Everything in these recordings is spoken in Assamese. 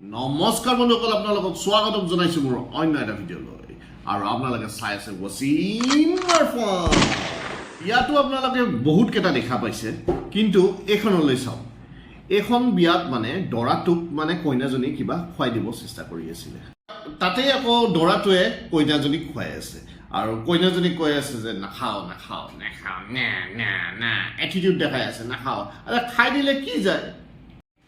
নমস্কাৰ বন্ধুসকল আপোনালোকক স্বাগতম জনাইছো মোৰ অন্য এটা ভিডিঅ'লৈ আৰু আপোনালোকে চাই আছে wasimarfan ইয়াতো আপোনালোকে বহুত কেটা দেখা পাইছে কিন্তু এখনলৈ চাওক এখন বিয়াত মানে দৰাটোক মানে কইনাজনী কিবা খুৱাই দিব চেষ্টা কৰি আছিল তাতে আকৌ দৰাটোৱে কইনাজনীক খুৱাই আছে আৰু কইনাজনী কৈ আছে যে নাখাও নাখাও নাখাও না না না এটিটিউড দেখাই আছে নাখাও আরে খাই দিলে কি যায়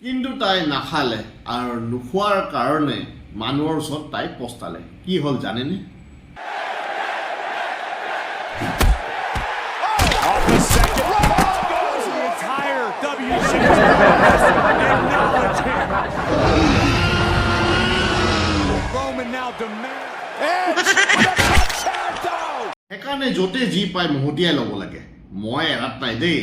কিন্তু তাই নাখালে আৰু নুখোৱাৰ কাৰণে মানুহৰ ওচৰত তাই পস্তালে কি হল জানেনে সেইকাৰণে যতে যি পাই মহতিয়াই ল'ব লাগে মই এৰাত নাই দেই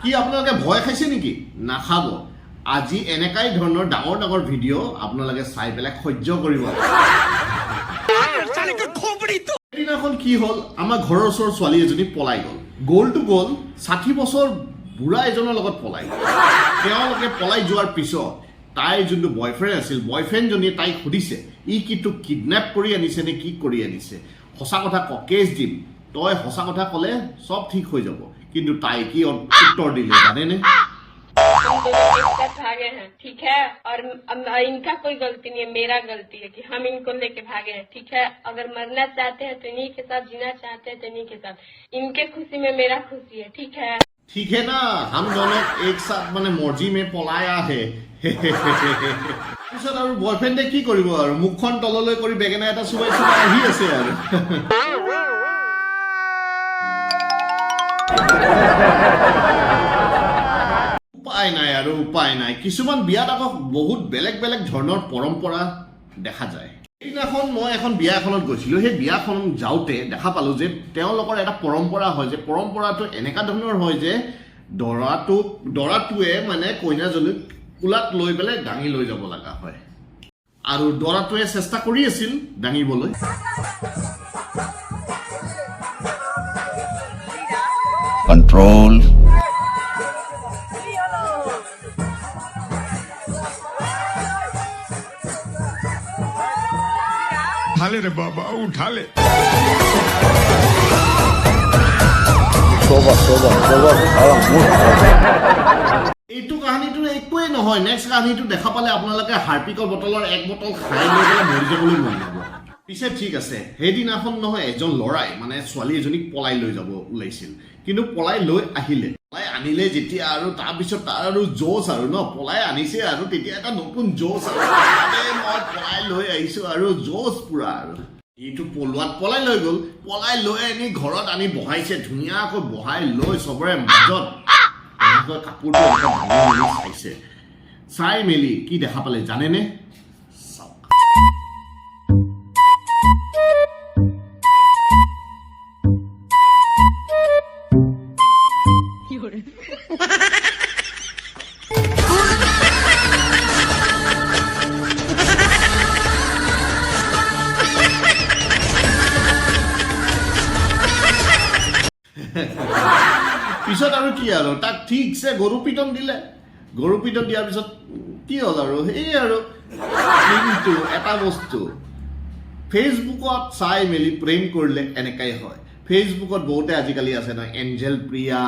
কি আপোনালোকে ভয় খাইছে নেকি নাখাব আজি এনেকাই ধৰণৰ ডাঙৰ ডাঙৰ ভিডিঅ আপোনালোকে চাই পেলাই সহ্য কৰিব এদিনাখন কি হল আমাৰ ঘৰৰ ওচৰৰ ছোৱালী এজনী পলাই গ'ল গ'ল 60 বছৰ বুঢ়া এজনৰ লগত পলাই তেওঁলোকে পলাই যোৱাৰ পিছত তাইৰ যোনটো বয়ফ্ৰেণ্ড আছিল বয়ফ্ৰেণ্ডজনীয়ে তাইক সুধিছে ই কিটো কিডনেপ কৰি আনিছে নে কি কৰি আনিছে সঁচা কথা কেছ দিম তই সঁচা কথা ক'লে সব ঠিক হৈ যাব কিন্তু তাই কি उत्तर दिले जाने ने भागे हैं ठीक है और इनका कोई गलती नहीं है मेरा गलती है कि हम इनको लेके भागे हैं ठीक है अगर मरना चाहते हैं तो इन्हीं के साथ जीना चाहते हैं तो इन्हीं के साथ इनके खुशी में मेरा खुशी है ठीक है ना हम दोनों एक साथ माने मर्जी में पलाया है পিছত আৰু বয়ফ্ৰেণ্ডে কি কৰিব আৰু মুখখন তললৈ কৰি বেগেনা এটা সুবাই সুবাই আহি আছে আৰু উপায় নাই কিছুমান বিয়াত আকৌ বহুত বেলেগ বেলেগ ধৰণৰ পৰম্পৰা দেখা যায় এইদিনাখন মই এখন বিয়া এখনত গৈছিলো সেই বিয়াখন যাওঁতে দেখা পালো যে তেওঁলোকৰ এটা পৰম্পৰা হয় যে পৰম্পৰাটো এনেকা ধৰণৰ হয় যে দৰাটোৱে মানে কইনাজনীক কুলাত লৈ পেলাই দাঙি লৈ যাব লগা হয় আৰু দৰাটোৱে চেষ্টা কৰি আছিল দাঙিবলৈ control उठा ले रे बाबा उठा ले এইটো কাহিনীটো একোৱে নহয় নেক্সট কাহিনীটো দেখা পালে আপোনালোকে হাৰ্পিকৰ বটলৰ এক বটল খাই লৈ পেলাই মৰি যাবলৈ মন যাব পিছে ঠিক আছে সেইদিনাখন নহয় এজন লৰাই মানে ছোৱালী এজনীক পলাই লৈ যাব ওলাইছিল কিন্তু পলাই লৈ আহিলে পলাই আনিলে যেতিয়া আৰু তাৰ পিছত তাৰ আৰু জোছ আৰু ন পলাই আনিছে আৰু তেতিয়া এটা নতুন জোছ আৰু মই পলাই লৈ আহিছো আৰু জোছ পুৰা আৰু এইটো পলোৱাত পলাই লৈ গ'ল পলাই লৈ আনি ঘৰত আনি বহাইছে ধুনীয়াকৈ বহাই লৈ চবৰে মাজত কাপোৰটো চাইছে চাই মেলি কি দেখা পালে জানেনে পিছত আৰু কি আৰু তাক ঠিকছে গৰু পিটন দিয়াৰ পিছত কি হ'ল আৰু সেই আৰু কিন্তু এটা বস্তু ফেচবুকত চাই মেলি প্ৰেম কৰিলে এনেকাই হয় ফেচবুকত বহুতে আজিকালি আছে নহয় এঞ্জেল প্ৰিয়া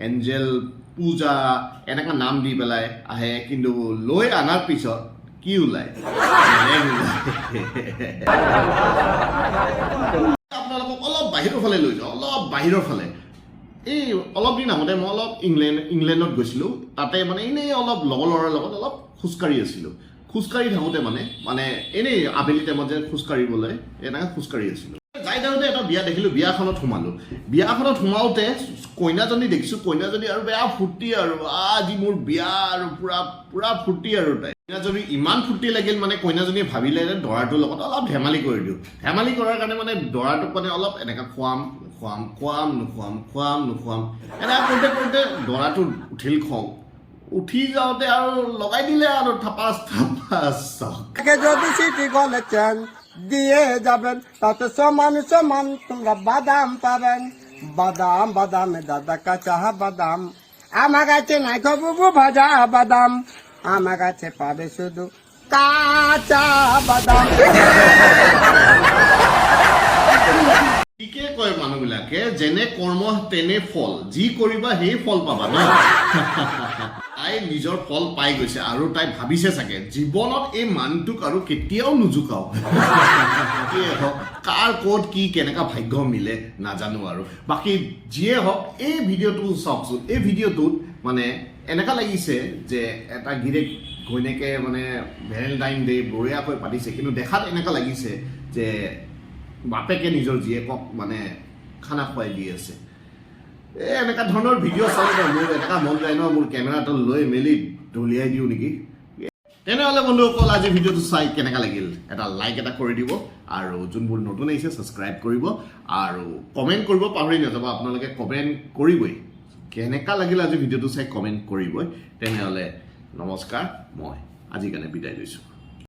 এঞ্জেল পূজা এনেকা নাম দি পেলাই আহে কিন্তু লৈ আনাৰ পিছত কি ওলাই আপোনালোকক অলপ বাহিৰৰ ফালে লৈ যাওঁ অলপ বাহিৰৰ ফালে এই অলপ দিন আগতে মই অলপ ইংলেণ্ডত গৈছিলোঁ তাতে মানে এনেই অলপ লগৰ ল'ৰাৰ লগত অলপ খোজকাঢ়ি আছিলোঁ খোজকাঢ়ি থাকোঁতে মানে এনেই আবেলি টাইমত যে খোজকাঢ়িবলৈ এনেকৈ খোজকাঢ়ি আছিলোঁ যাই থাকোঁতে এটা বিয়া দেখিলোঁ বিয়াখনত সোমাওঁতে কইনাজনী দেখিছোঁ কইনাজনী আৰু বেয়া ফূৰ্তি আৰু আজি মোৰ বিয়া আৰু পুৰা ফূৰ্তি আৰু তাই কইনাজনী ইমান ফূৰ্তি লাগিল মানে কইনাজনীয়ে ভাবিলে যে দৰাটোৰ লগত অলপ ধেমালি কৰি দিওঁ ধেমালি কৰাৰ কাৰণে মানে দৰাটোক মানে অলপ এনেকৈ খুৱাম নোখোৱাম এনেকৈ কৰোঁতে দৰাটো উঠিল খং উঠি যাওঁতে আৰু লগাই দিলে আৰু থাপাচ যদি চিঠি গলে চেন দিয়ে যাবেন তাতে সমান তোমরা বাদাম পাবেন বাদাম দাদা কাঁচা বাদাম আমার কাছে নাই বুবু ভাজা বাদাম আমার কাছে পাবে শুধু কাঁচা বাদাম। ঠিকে কয় মানুহবিলাকে যেনে কৰ্ম তেনে ফল যি কৰিবা সেই ফল পাবা ন তাই নিজৰ ফল পাই গৈছে আৰু তাই ভাবিছে চাগে জীৱনত এই মানুহটোক আৰু কেতিয়াও নুজুকাও কাৰ ক'ত কি কেনেকা ভাগ্য মিলে নাজানো আৰু বাকী যিয়ে হওক এই ভিডিঅ'টো চাওকচোন এই ভিডিঅ'টোত মানে এনেকা লাগিছে যে এটা গিৰেক ঘৈণীয়েকে মানে ভেলেণ্টাইন ডে বঢ়িয়াকৈ পাতিছে কিন্তু দেখাত এনেকা লাগিছে যে বাপেকে নিজৰ জীয়েকক মানে খানা খুৱাই দি আছে এনেকা ধৰণৰ ভিডিঅ' চালে মোৰ এনেকা মন যায় ন মোৰ কেমেৰাটো লৈ মেলি ঢলিয়াই দিওঁ নেকি তেনেহ'লে বন্ধুসকল আজি ভিডিঅ'টো চাই কেনেকা লাগিল এটা লাইক এটা কৰি দিব আৰু যোনবোৰ নতুন আহিছে ছাবস্ক্ৰাইব কৰিব আৰু কমেণ্ট কৰিব পাহৰি নাযাব আপোনালোকে কমেণ্ট কৰিবই কেনেকা লাগিল আজি ভিডিঅ'টো চাই কমেণ্ট কৰিবই তেনেহ'লে নমস্কাৰ মই আজিৰ কাৰণে বিদায় লৈছোঁ